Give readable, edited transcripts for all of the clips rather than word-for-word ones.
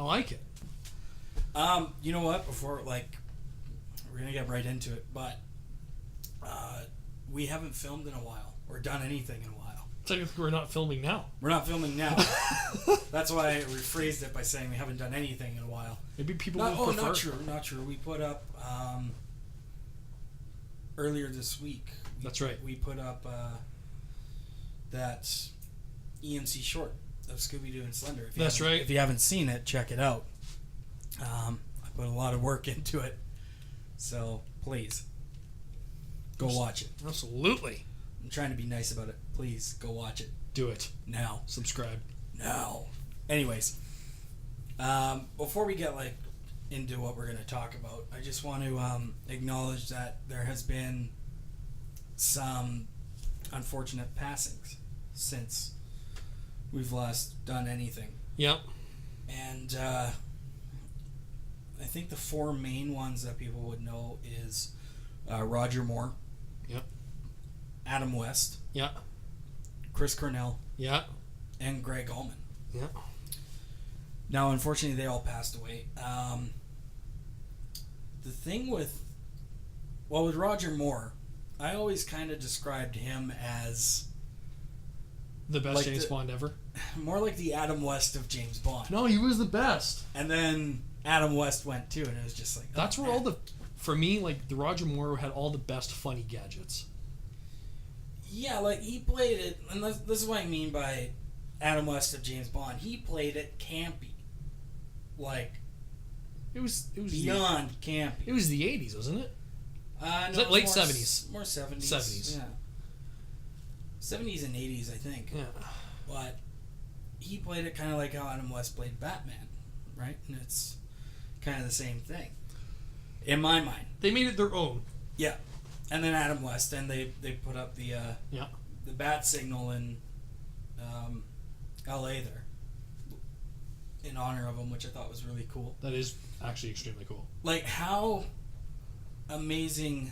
like it. You know what? Before, we're going to get right into it, but we haven't filmed in a while or done anything in a while. Technically, we're not filming now. We're not filming now. That's why I rephrased it by saying we haven't done anything in a while. Maybe people will prefer. Not true. We put up, earlier this week. That's right. We put up that EMC short of Scooby-Doo and Slender. That's right. If you haven't seen it, check it out. I put a lot of work into it. So, please, go watch it. Absolutely. I'm trying to be nice about it. Please, go watch it. Do it. Now. Subscribe. Now. Anyways, before we get, into what we're going to talk about, I just want to acknowledge that there has been some unfortunate passings since we've last done anything. Yep. And I think the four main ones that people would know is Roger Moore. Yep. Adam West. Yeah. Chris Cornell. Yeah. And Greg Allman. Yeah. Now, unfortunately, they all passed away. The thing with Roger Moore, I always kind of described him as the best James Bond ever. More like the Adam West of James Bond. No, he was the best. And then Adam West went too, and it was just like... That's where for me, the Roger Moore had all the best funny gadgets. Yeah, he played it, and this is what I mean by Adam West of James Bond. He played it campy. It was beyond campy. It was the 80s, wasn't it? No, was it late 70s? More 70s. 70s. Yeah. 70s and 80s, I think. Yeah. But he played it kind of like how Adam West played Batman, right? And it's kind of the same thing. In my mind. They made it their own. Yeah. And then Adam West, and they put up the bat signal in L.A. there in honor of him, which I thought was really cool. That is actually extremely cool. How amazing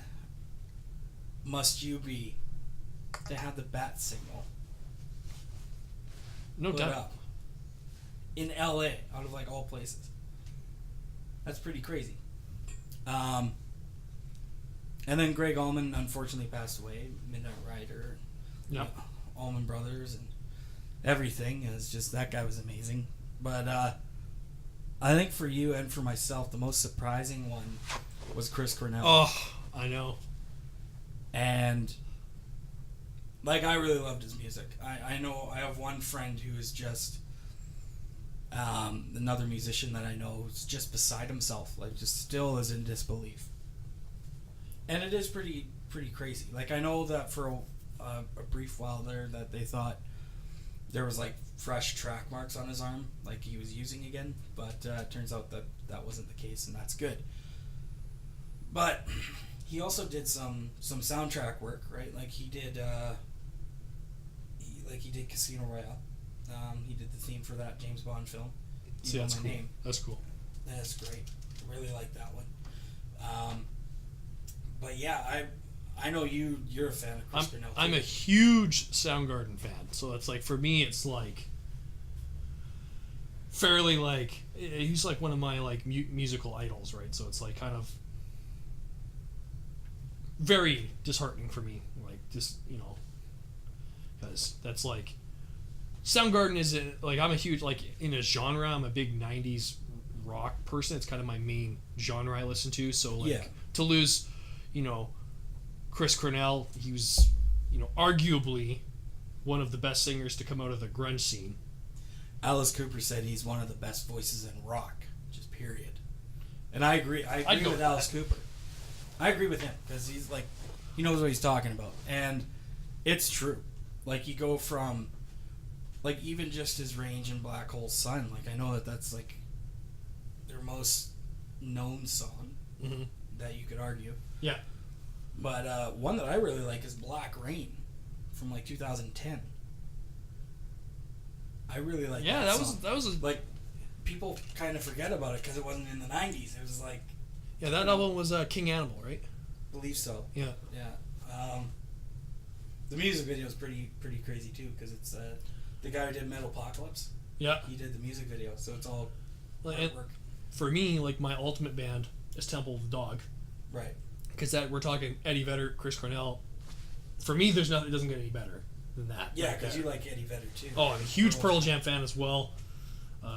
must you be to have the bat signal no put doubt up in L.A. out of all places? That's pretty crazy. And then Greg Allman unfortunately passed away. Midnight Rider, Allman Brothers, and everything. It's just that guy was amazing. But I think for you and for myself, the most surprising one was Chris Cornell. Oh, I know. And I really loved his music. I know I have one friend who is just another musician that I know who's just beside himself, just still is in disbelief. And it is pretty crazy. I know that for a brief while there that they thought there was fresh track marks on his arm, he was using again, but it turns out that wasn't the case, and that's good. But he also did some soundtrack work, right? He did he did Casino Royale. He did the theme for that James Bond film. See, that's cool. Name. That's cool. That's great. Really like that one. But yeah, I know you're a fan of Chris Cornell. I'm a huge Soundgarden fan, so it's for me it's fairly he's one of my musical idols, right? So it's kind of very disheartening for me, just because that's Soundgarden is I'm a huge in a genre. I'm a big '90s rock person. It's kind of my main genre I listen to. So to lose, Chris Cornell, he was, arguably one of the best singers to come out of the grunge scene. Alice Cooper said he's one of the best voices in rock, just period. And I agree. I agree with Alice Cooper. I agree with him because he's he knows what he's talking about, and it's true. You go from even just his range in Black Hole Sun. I know that's their most known song that you could argue. Yeah. But one that I really like is Black Rain from 2010. I really like that song. that was people kind of forget about it because it wasn't in the 90s. It was that album was King Animal, right? I believe so. Yeah. The music video is pretty crazy too because it's the guy who did Metalocalypse. Yeah. He did the music video, so it's all artwork. For me, like my ultimate band is Temple of the Dog. Right. Because that we're talking Eddie Vedder, Chris Cornell. For me, there's nothing. It doesn't get any better than that. Yeah, because you like Eddie Vedder too. Oh, I'm a huge Pearl Jam fan as well.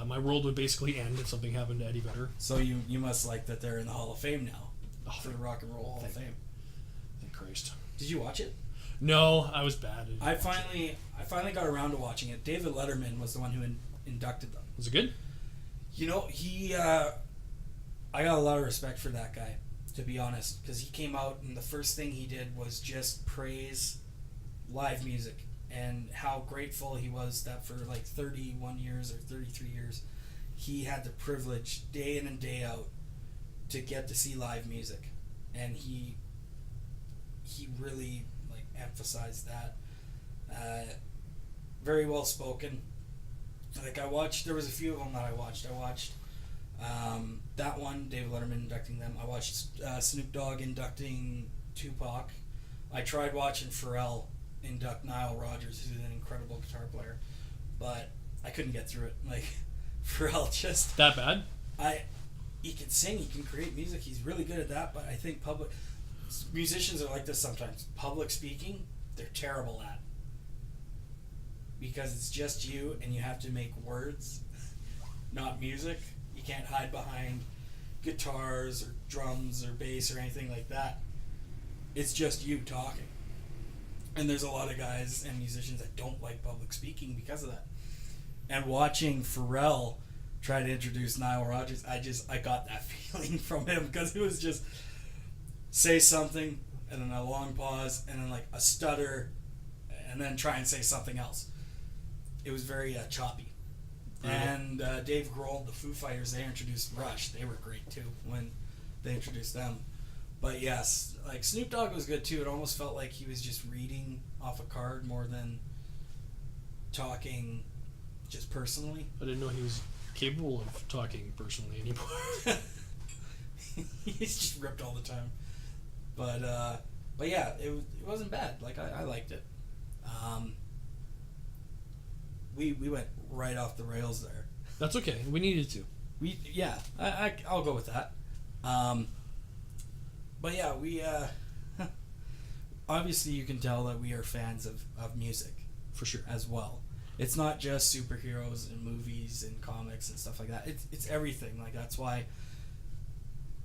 My world would basically end if something happened to Eddie Vedder. So you must like that they're in the Hall of Fame now. For the Rock and Roll Hall of Fame. Thank Christ. Did you watch it? No, I was bad. I finally got around to watching it. David Letterman was the one who inducted them. Was it good? You know, I got a lot of respect for that guy, to be honest, because he came out and the first thing he did was just praise live music and how grateful he was that for like 31 years or 33 years he had the privilege day in and day out to get to see live music, and he really like emphasized that. Very well spoken. Like there was a few of them that I watched. That one, David Letterman inducting them. I watched Snoop Dogg inducting Tupac. I tried watching Pharrell induct Nile Rodgers, who's an incredible guitar player, but I couldn't get through it. Like, Pharrell just... That bad? He can sing, he can create music, he's really good at that, but I think musicians are like this sometimes. Public speaking, they're terrible at. Because it's just you, and you have to make words, not music. You can't hide behind guitars or drums or bass or anything like that. It's just you talking. And there's a lot of guys and musicians that don't like public speaking because of that. And watching Pharrell try to introduce Nile Rodgers, I got that feeling from him, because it was just say something and then a long pause and then like a stutter and then try and say something else. It was very choppy. And Dave Grohl, the Foo Fighters, they introduced Rush. They were great too when they introduced them. But yes, like Snoop Dogg was good too. It almost felt like he was just reading off a card more than talking just personally. I didn't know he was capable of talking personally anymore. He's just ripped all the time. But yeah, it wasn't bad. Like I liked it. We went right off the rails there. That's okay. We needed to. I'll go with that. But yeah, we obviously you can tell that we are fans of music For sure. as well. It's not just superheroes and movies and comics and stuff like that. It's everything. Like that's why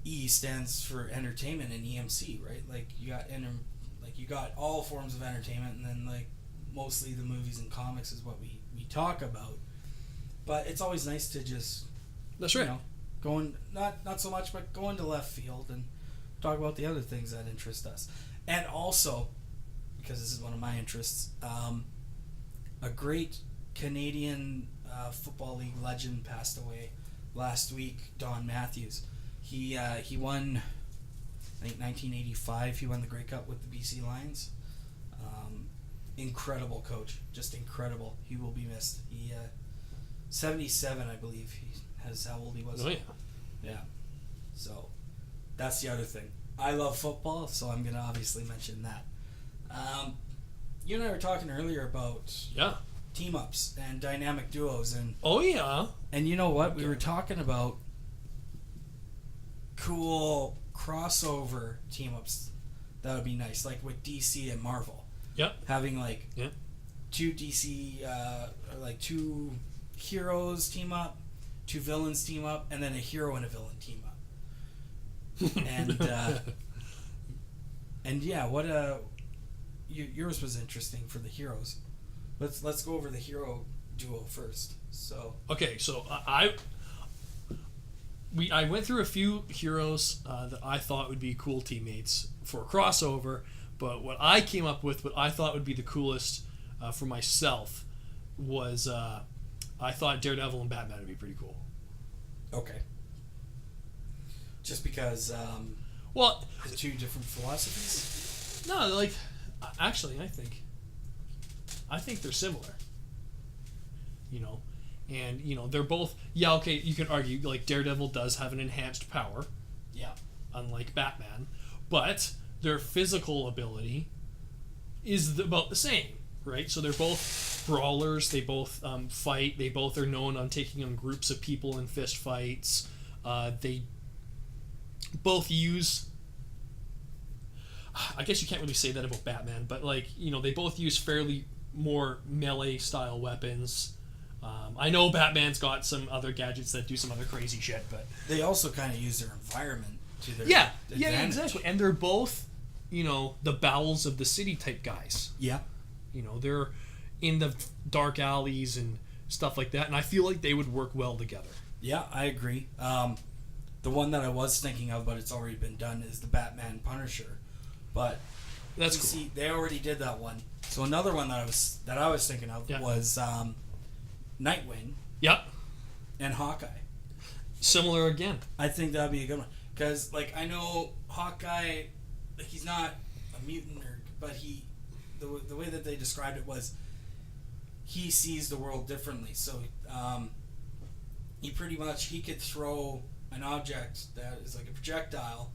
E stands for entertainment and EMC, right? Like you got all forms of entertainment, and then like mostly the movies and comics is what we talk about. But it's always nice to just That's right. Going not so much, but go into left field and talk about the other things that interest us. And also, because this is one of my interests, a great Canadian Football League legend passed away last week, Don Matthews. He won, I think 1985, he won the Grey Cup with the BC Lions. Incredible coach, just incredible. He will be missed. He 77, I believe. He has how old he was. Oh yeah. Yeah. So that's the other thing. I love football, so I'm gonna obviously mention that. You and I were talking earlier about team ups and dynamic duos, and and you know what? We were talking about cool crossover team ups that would be nice, like with DC and Marvel. Yep. Having like two DC like two heroes team up, two villains team up, and then a hero and a villain team up. And yeah, what yours was interesting for the heroes. Let's go over the hero duo first. So okay, so I went through a few heroes that I thought would be cool teammates for a crossover, but what I came up with, what I thought would be the coolest for myself, was I thought Daredevil and Batman would be pretty cool. Okay. Just because well, the two different philosophies? No, like actually I think they're similar. And they're both okay, you can argue like Daredevil does have an enhanced power. Yeah. Unlike Batman, but their physical ability is about the same, right? So they're both brawlers. They both fight. They both are known on taking on groups of people in fist fights. They both use... I guess you can't really say that about Batman, but like, you know, they both use fairly more melee style weapons. I know Batman's got some other gadgets that do some other crazy shit, but they also kind of use their environment to their advantage. Yeah, exactly. And they're both, you know, the bowels of the city type guys. Yeah. You know, they're in the dark alleys and stuff like that, and I feel like they would work well together. Yeah, I agree. The one that I was thinking of, but it's already been done, is the Batman Punisher. But that's cool. See, they already did that one. So another one that I was thinking of was Nightwing. Yep. And Hawkeye. Similar again. I think that'd be a good one because, like, I know Hawkeye, like, he's not a mutant, but the way that they described it was he sees the world differently. So he could throw an object that is like a projectile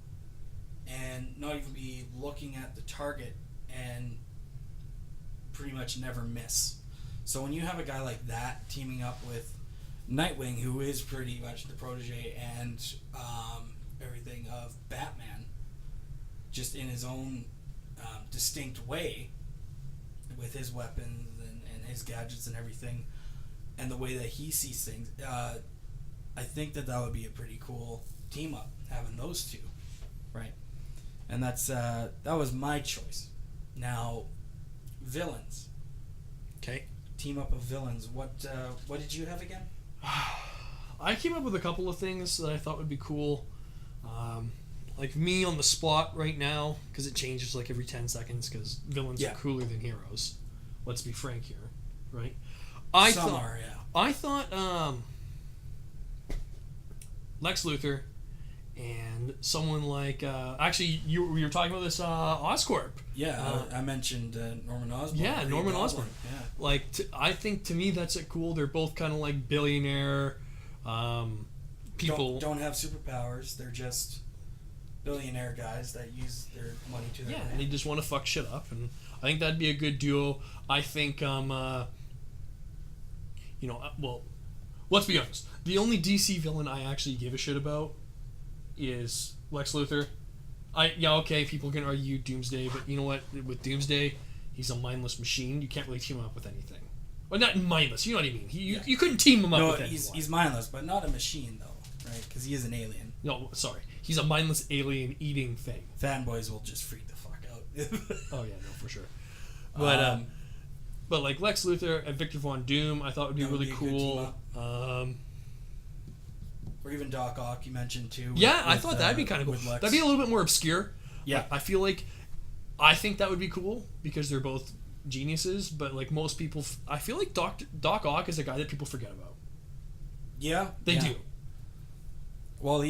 and not even be looking at the target and pretty much never miss. So when you have a guy like that teaming up with Nightwing, who is pretty much the protege and everything of Batman, just in his own distinct way, with his weapons and his gadgets and everything, and the way that he sees things, I think that would be a pretty cool team up, having those two, right? And that was my choice. Now, villains. Okay. Team up of villains. What did you have again? I came up with a couple of things that I thought would be cool. Like me on the spot right now, because it changes like every 10 seconds, because villains are cooler than heroes. Let's be frank here, right? I thought Lex Luthor and someone like actually we were talking about this Oscorp. Yeah, I mentioned Norman Osborn. Yeah, Norman Osborn. Yeah, like I think to me that's cool. They're both kind of like billionaire people. Don't have superpowers. They're just billionaire guys that use their money to their and they just want to fuck shit up, and I think that'd be a good duo. I think well, let's be honest. The only DC villain I actually give a shit about is Lex Luthor. People can argue Doomsday, but you know what? With Doomsday, he's a mindless machine. You can't really team him up with anything. Well, not mindless. You know what I mean? You couldn't team him up with anything. He's mindless, but not a machine, though, right? Because he is an alien. No, sorry. He's a mindless alien eating thing. Fanboys will just freak the fuck out. Oh, yeah, no, for sure. But like Lex Luthor and Victor Von Doom, I thought would be really cool. Or even Doc Ock, you mentioned too. Yeah, I thought that'd be kind of cool. That'd be a little bit more obscure. Yeah, I think that would be cool because they're both geniuses. But like most people, I feel like Doc Ock is a guy that people forget about. Yeah, they do. Well,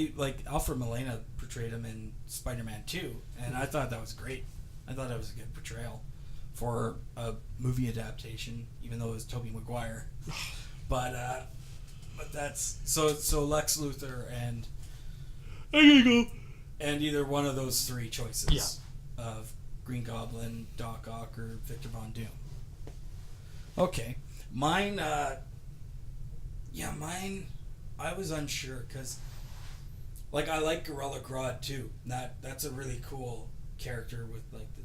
Alfred Molina portrayed him in Spider-Man 2, and I thought that was great. I thought it was a good portrayal for a movie adaptation, even though it was Tobey Maguire. But that's so Lex Luthor and I'm gonna go and either one of those three choices of Green Goblin, Doc Ock, or Victor Von Doom. Okay, mine. I was unsure because, like, I like Gorilla Grodd too. That's a really cool character with like the,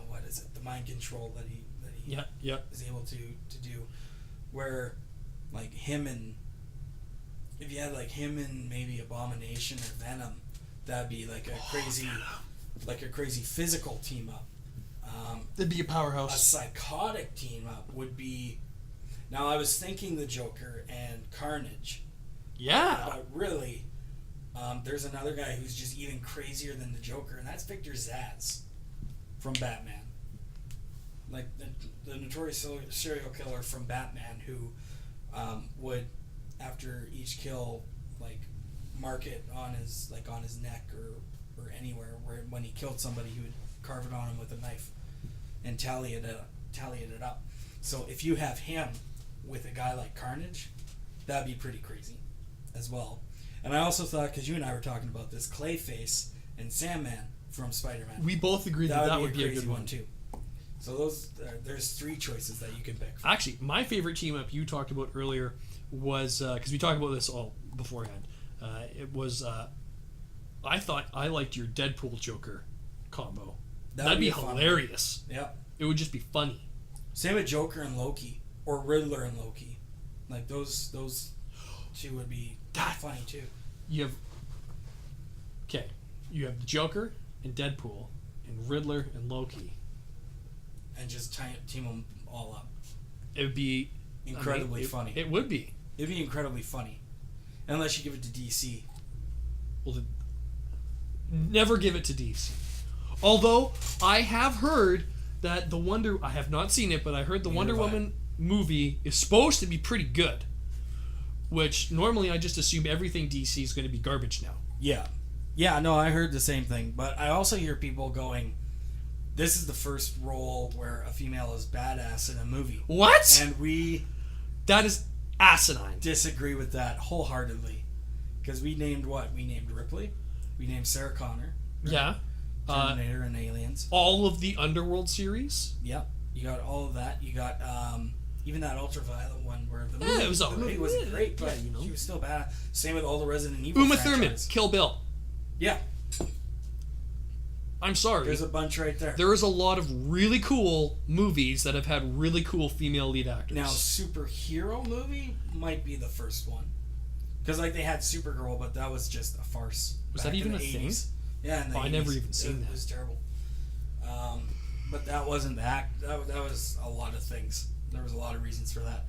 what is it? The mind control that he is able to do. Where, like, if you had like him and maybe Abomination or Venom, that'd be like a crazy physical team up. It'd be a powerhouse. A psychotic team up would be. Now I was thinking the Joker and Carnage. Yeah. But really, there's another guy who's just even crazier than the Joker, and that's Victor Zsasz from Batman. Like the notorious serial killer from Batman who would, after each kill, like mark it on his neck or anywhere where when he killed somebody he would carve it on him with a knife and tally it up. So if you have him with a guy like Carnage, that'd be pretty crazy as well. And I also thought, because you and I were talking about this, Clayface and Sandman from Spider-Man. We both agreed that would be a good one too. So those there's 3 choices that you can pick from. Actually, my favorite team up you talked about earlier was because we talked about this all beforehand. It was I thought I liked your Deadpool Joker combo. That'd be hilarious. Yeah, it would just be funny. Same with Joker and Loki, or Riddler and Loki. Like those 2 would be funny too. You have the Joker and Deadpool and Riddler and Loki, and just team them all up. It would be incredibly funny. It would be. It'd be incredibly funny, unless you give it to DC. Well, never give it to DC. Although I have heard that I have not seen it, but I heard the Wonder Woman movie is supposed to be pretty good. Which normally I just assume everything DC is going to be garbage now. Yeah, no, I heard the same thing, but I also hear people going, "This is the first role where a female is badass in a movie." What? And that is asinine. Disagree with that wholeheartedly, because we named Ripley, we named Sarah Connor. Right? Yeah. Terminator and Aliens. All of the Underworld series. Yep, you got all of that. You got even that Ultraviolet one where the movie wasn't great, but she was still bad. Same with all the Resident Evil Uma franchise. Thurman, Kill Bill. Yeah. I'm sorry. There's a bunch right there. There is a lot of really cool movies that have had really cool female lead actors. Now, superhero movie might be the first one. Because they had Supergirl, but that was just a farce. Was that even a thing? Yeah, in the 80s. I never even seen that. It was terrible. But that wasn't the act. That was a lot of things. There was a lot of reasons for that.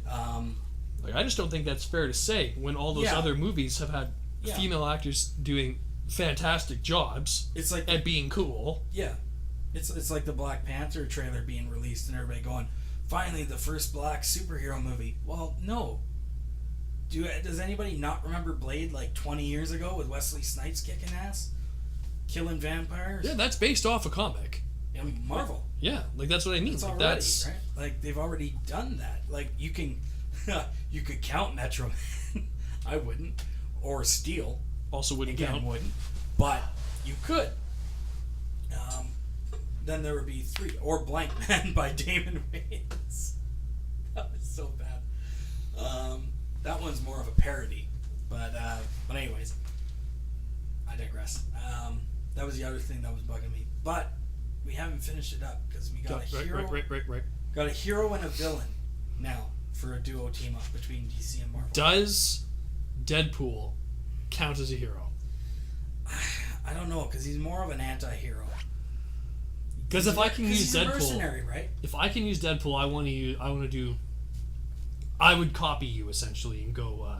I just don't think that's fair to say when all those other movies have had female actors doing fantastic jobs. It's like at being cool. Yeah, it's like the Black Panther trailer being released and everybody going, "Finally, the first black superhero movie." Well, no. Does anybody not remember Blade 20 years ago with Wesley Snipes kicking ass, killing vampires? Yeah, that's based off a comic. Marvel. Yeah, that's what I mean. That's already, right? They've already done that. You can, you could count Metro Man. I wouldn't. Or Steel. Also wouldn't count. Wouldn't. But you could. Then there would be 3. Or Blank Man by Damon Wayans. That was so bad. That one's more of a parody. But anyways, I digress. That was the other thing that was bugging me. But we haven't finished it up because we got a hero. Right. Got a hero and a villain now for a duo team up between DC and Marvel. Does Deadpool count as a hero? I don't know, because he's more of an anti-hero. Because if I can use he's Deadpool, a mercenary, right? If I can use Deadpool, I would copy you essentially and go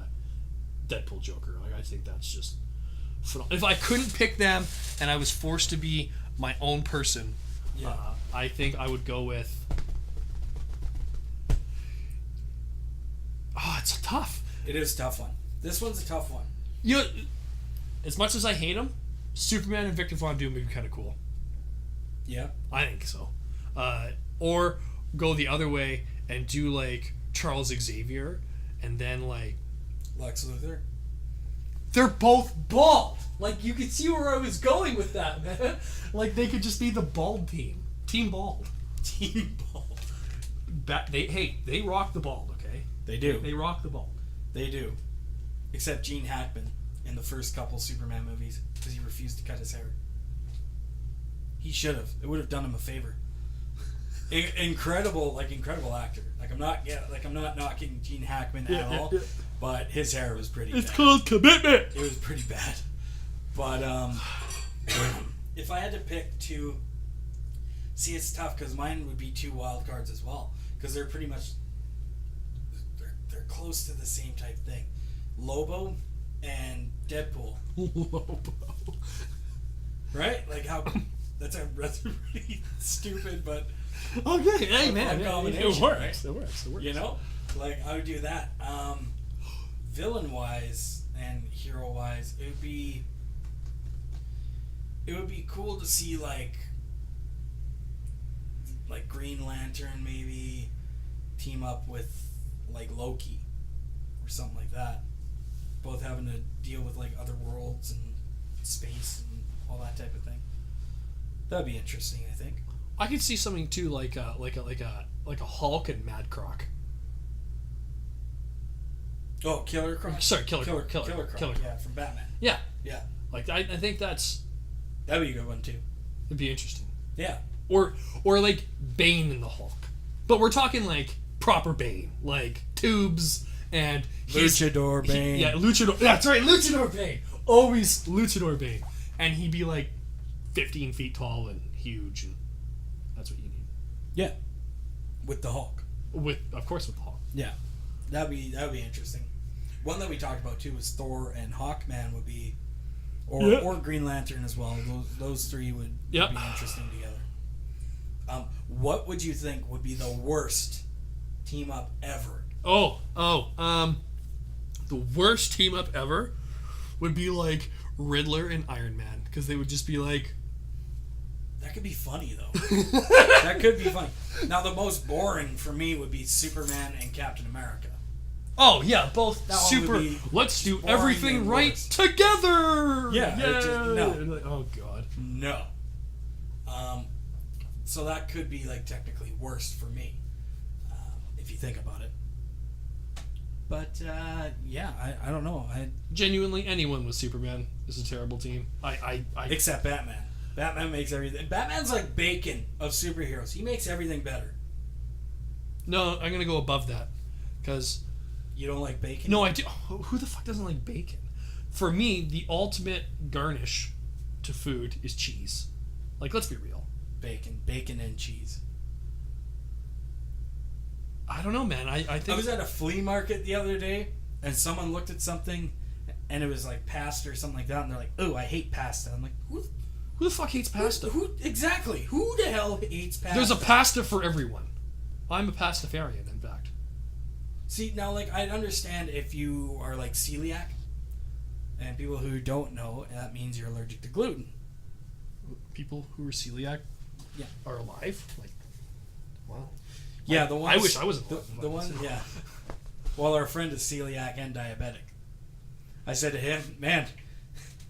Deadpool Joker. I think that's just phenomenal. If I couldn't pick them and I was forced to be my own person, I think I would go with. Oh, it's tough. It is a tough one. This one's a tough one. As much as I hate him, Superman and Victor Von Doom would be kind of cool. Yeah, I think so. Or go the other way and do Charles Xavier, and then Lex Luthor. They're both bald. You could see where I was going with that, man. They could just be the bald team. Team bald. Team bald. They rock the bald, okay? They do. They rock the bald. They do. Except Gene Hackman in the first couple Superman movies, because he refused to cut his hair. He should have. It would have done him a favor. Incredible actor. I'm not knocking Gene Hackman at all, but his hair was pretty bad. It's called commitment. It was pretty bad. But if I had to pick 2, see, it's tough because mine would be 2 wild cards as well, because they're pretty much they're close to the same type thing. Lobo and Deadpool. Lobo. Right? How that's a really stupid, but okay, hey man, it works. Right? It works. I would do that. Villain wise and hero wise, it would be cool to see like Green Lantern maybe team up with Loki or something like that. Both having to deal with other worlds and space and all that type of thing. That'd be interesting, I think. I could see something too like a Hulk and Mad Croc. Oh, Killer Croc. Sorry, Killer Croc. Croc. Yeah, from Batman. Yeah. Yeah. Like I think that'd be a good one too. It'd be interesting. Yeah. Or like Bane in the Hulk, but we're talking like proper Bane, like tubes and Luchador Bane. Luchador. That's right, Luchador Bane. Always Luchador Bane, and he'd be like 15 feet tall and huge, and that's what you need. Yeah. With the Hulk. Of course with the Hulk. Yeah. That'd be interesting. One that we talked about too was Thor and Hawkman would be, or Green Lantern as well. Those three would be interesting together. What would you think would be the worst team up ever? The worst team up ever would be like Riddler and Iron Man, because they would just be like. That could be funny though. That could be funny. Now the most boring for me would be Superman and Captain America. Oh yeah, both that super. Let's do everything right together. Yeah. No. Oh god. No. So that could be like technically worst for me, if you think about it. But yeah, I don't know. Genuinely, anyone with Superman is a terrible team. Except Batman. Batman makes everything. Batman's like bacon of superheroes. He makes everything better. No, I'm gonna go above that, because. You don't like bacon? No, I do. Who the fuck doesn't like bacon? For me, the ultimate garnish to food is cheese. Like, let's be real. Bacon and cheese. I don't know, man. I think I was at a flea market the other day, and someone looked at something, and it was like pasta or something like that, and they're like, "Oh, I hate pasta." I'm like, "Who the fuck hates pasta?" Who exactly? Who the hell hates pasta? There's a pasta for everyone. I'm a pastafarian, in fact. See, now, like, I'd understand if you are, like, celiac. And people who don't know, that means you're allergic to gluten. People who are celiac are alive? Like, wow. Yeah, the ones... I wish I wasn't alive. The one, yeah. Well, our friend is celiac and diabetic. I said to him, man,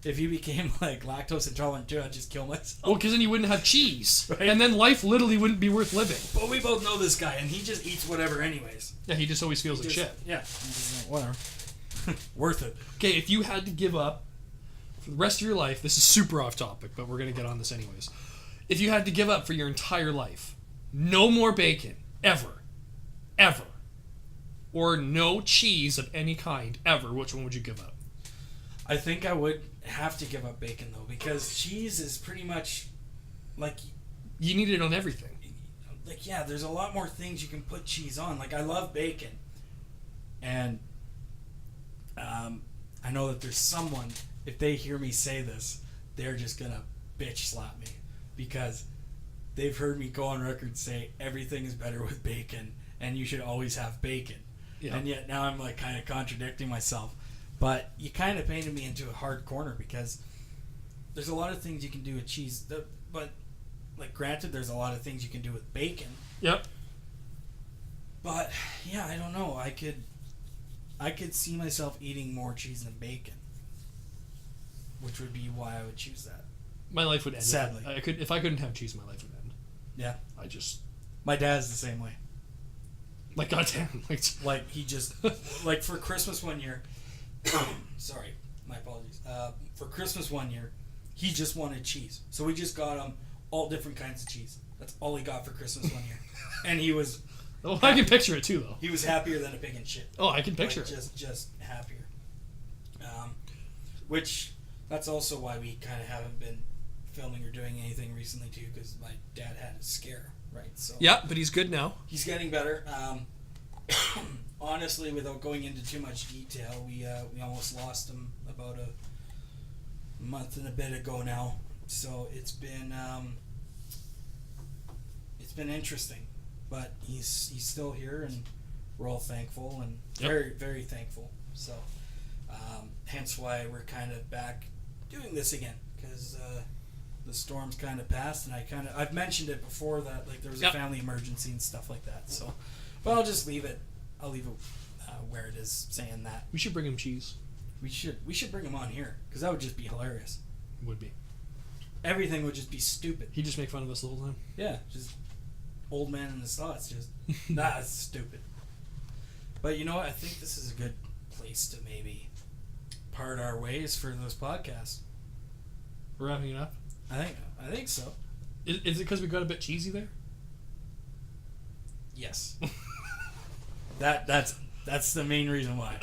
if you became, like, lactose intolerant too, I'd just kill myself. Well, because then you wouldn't have cheese. Right? And then life literally wouldn't be worth living. But we both know this guy, and he just eats whatever anyways. Yeah, he just always feels like shit. Yeah, whatever. Worth it. Okay, if you had to give up for the rest of your life, this is super off topic, but we're going to get on this anyways. If you had to give up for your entire life, no more bacon, ever, or no cheese of any kind, ever, which one would you give up? I think I would have to give up bacon, though, because cheese is pretty much, like... You need it on everything. Like, yeah, there's a lot more things you can put cheese on. Like, I love bacon. And I know that there's someone, if they hear me say this, they're just going to bitch slap me. Because they've heard me go on record say everything is better with bacon, and you should always have bacon. Yeah. And yet now I'm, like, kind of contradicting myself. But you kind of painted me into a hard corner, because there's a lot of things you can do with cheese. But, like, granted, there's a lot of things you can do with bacon. Yep. But, yeah, I don't know. I could see myself eating more cheese than bacon, which would be why I would choose that. My life would end. Sadly. If I couldn't have cheese, my life would end. Yeah. My dad's the same way. Like, goddamn. Like, he just... like, for Christmas one year... sorry, my apologies. For Christmas one year, he just wanted cheese. So we just got him all different kinds of cheese. That's all he got for Christmas one year. And he was... Oh, I can picture it too, though. He was happier than a pig in shit. Oh, I can picture like, it. Just happier. Which, that's also why we kind of haven't been filming or doing anything recently too, because my dad had a scare, right? So yeah, but he's good now. He's getting better. Honestly, without going into too much detail, we almost lost him about a month and a bit ago now. So it's been interesting, but he's still here, and we're all thankful and very, very thankful. So hence why we're kind of back doing this again, because the storm's kind of passed, and I've mentioned it before that like there was a family emergency and stuff like that. So, but I'll just leave it. I'll leave it where it is, saying that. We should bring him cheese. We should bring him on here, because that would just be hilarious. Would be. everything would just be stupid. He'd just make fun of us the whole time. Yeah, just old man in his thoughts. Just that's stupid. But you know what? I think this is a good place to maybe part our ways for this podcast. We're wrapping it up. I think so. Is it because we got a bit cheesy there? Yes. That's the main reason why.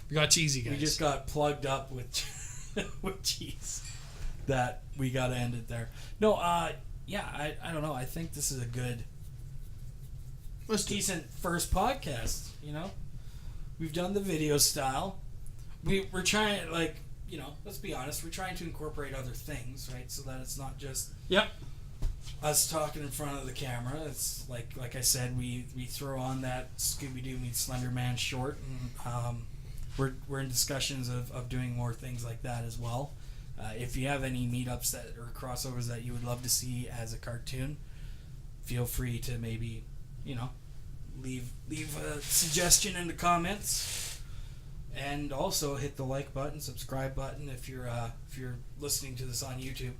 We got cheesy, guys. We just got plugged up with with cheese. That we got to end it there. No, I don't know. I think this is a good, decent first podcast. You know, we've done the video style. We're trying, like, you know, let's be honest. We're trying to incorporate other things, right? So that it's not just us talking in front of the camera. It's like I said, we throw on that Scooby-Doo meets Slender Man short, and we're in discussions of doing more things like that as well. If you have any meetups that or crossovers that you would love to see as a cartoon, feel free to maybe, you know, leave a suggestion in the comments, and also hit the like button, subscribe button if you're listening to this on YouTube.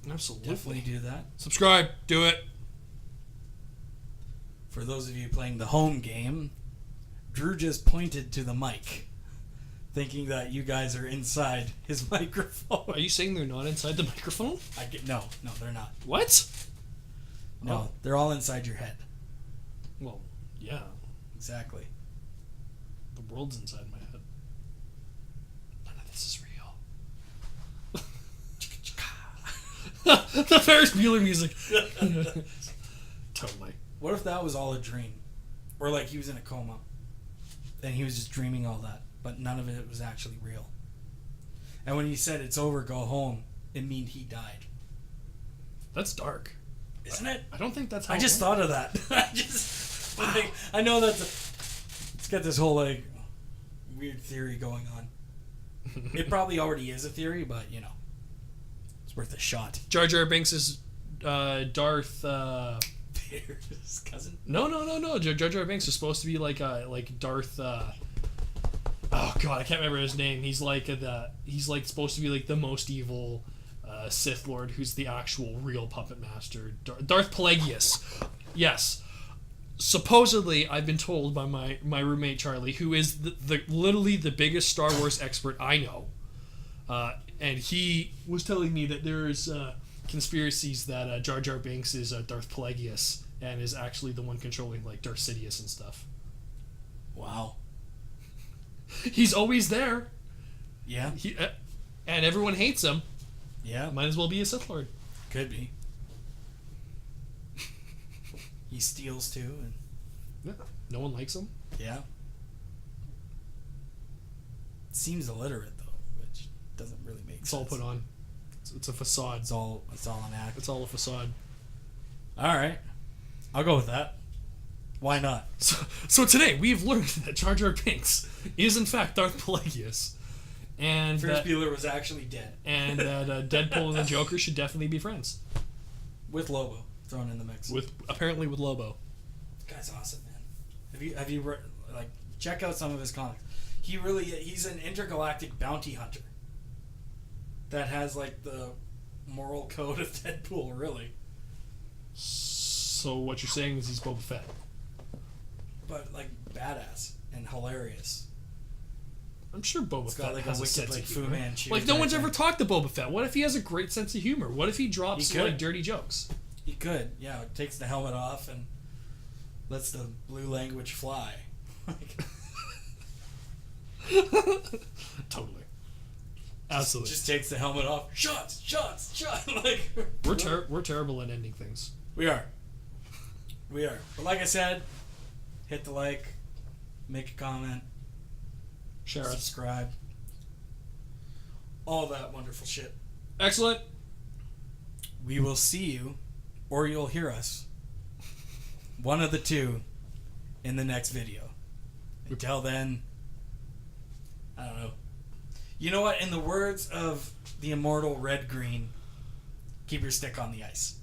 Absolutely. Definitely do that. Subscribe. Do it. For those of you playing the home game, Drew just pointed to the mic, thinking that you guys are inside his microphone. Are you saying they're not inside the microphone? No, they're not. What? No, they're all inside your head. Well, yeah. Exactly. The world's inside my head. None of this is real. The Ferris Bueller music. Totally. What if that was all a dream? Or like he was in a coma and he was just dreaming all that, but none of it was actually real. And when he said it's over, go home, it means he died. That's dark. Isn't it? I don't think that's how I just thought of that. I know it's got this whole like weird theory going on. It probably already is a theory, but you know, it's worth a shot. Jar Jar Binks is Darth His cousin? No. Jar Jar Binks is supposed to be like Darth. Oh god, I can't remember his name. He's like supposed to be like the most evil Sith Lord, who's the actual real puppet master. Darth Plagueis. Yes. Supposedly, I've been told by my roommate Charlie, who is the literally the biggest Star Wars expert I know, and he was telling me that there's conspiracies that Jar Jar Binks is Darth Plagueis and is actually the one controlling like Darth Sidious and stuff. Wow. He's always there. Yeah. And everyone hates him. Yeah. Might as well be a Sith Lord. Could be. He steals too, and yeah. No one likes him. Yeah. Seems illiterate though, which doesn't really make sense. It's all put on. It's a facade. It's all an act. It's all a facade. All right, I'll go with that. Why not? So today we've learned that Jar Jar Binks is in fact Darth Plagueis, and Ferris Bueller was actually dead, and that Deadpool and the Joker should definitely be friends. With Lobo thrown in the mix. Apparently with Lobo. This guy's awesome, man. Have you like check out some of his comics? He's an intergalactic bounty hunter that has like the moral code of Deadpool, really. So what you're saying is he's Boba Fett. But like badass and hilarious. I'm sure Boba Fett like has a a sense wicked, of Fu humor. Manchu Like no one's type ever thing. talked to Boba Fett. What if he has a great sense of humor? What if he drops He could. like dirty jokes? He could, yeah. Takes the helmet off and lets the blue language fly. Totally. Absolutely. Just takes the helmet off. Shots. Like We're terrible at ending things. We are. But like I said, hit the like, make a comment, Share us. subscribe, all that wonderful shit. Excellent. We will see you, or you'll hear us, one of the two, in the next video. Until then, I don't know. You know what? In the words of the immortal Red Green, keep your stick on the ice.